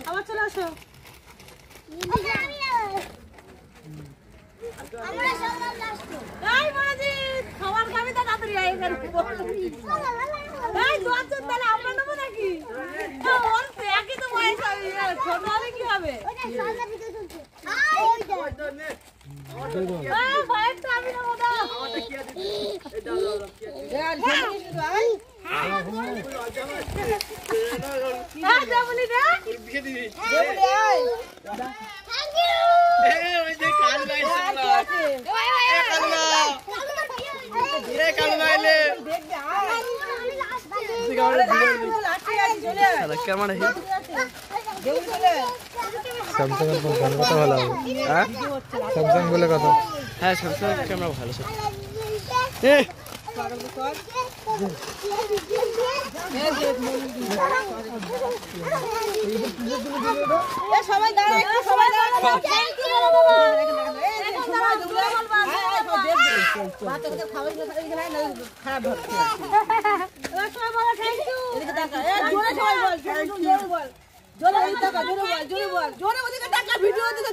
আবার চলে আসো। খাবার খাবি তো তাড়াতাড়ি আমরা নেবো নাকি? একই তো বয়স ছোট হবে কি হবে? আমি নেবো স্যামসাং বলে কথা। হ্যাঁ স্যামসাং ক্যামেরা ভালো সব। সবাই দাঁড়ায়, সবাই দাঁড়ায়। খারাপ জোরে বল, জোরে বল, জোরে বল, জোরে ওদিকে টাকা ভিডিও দিতে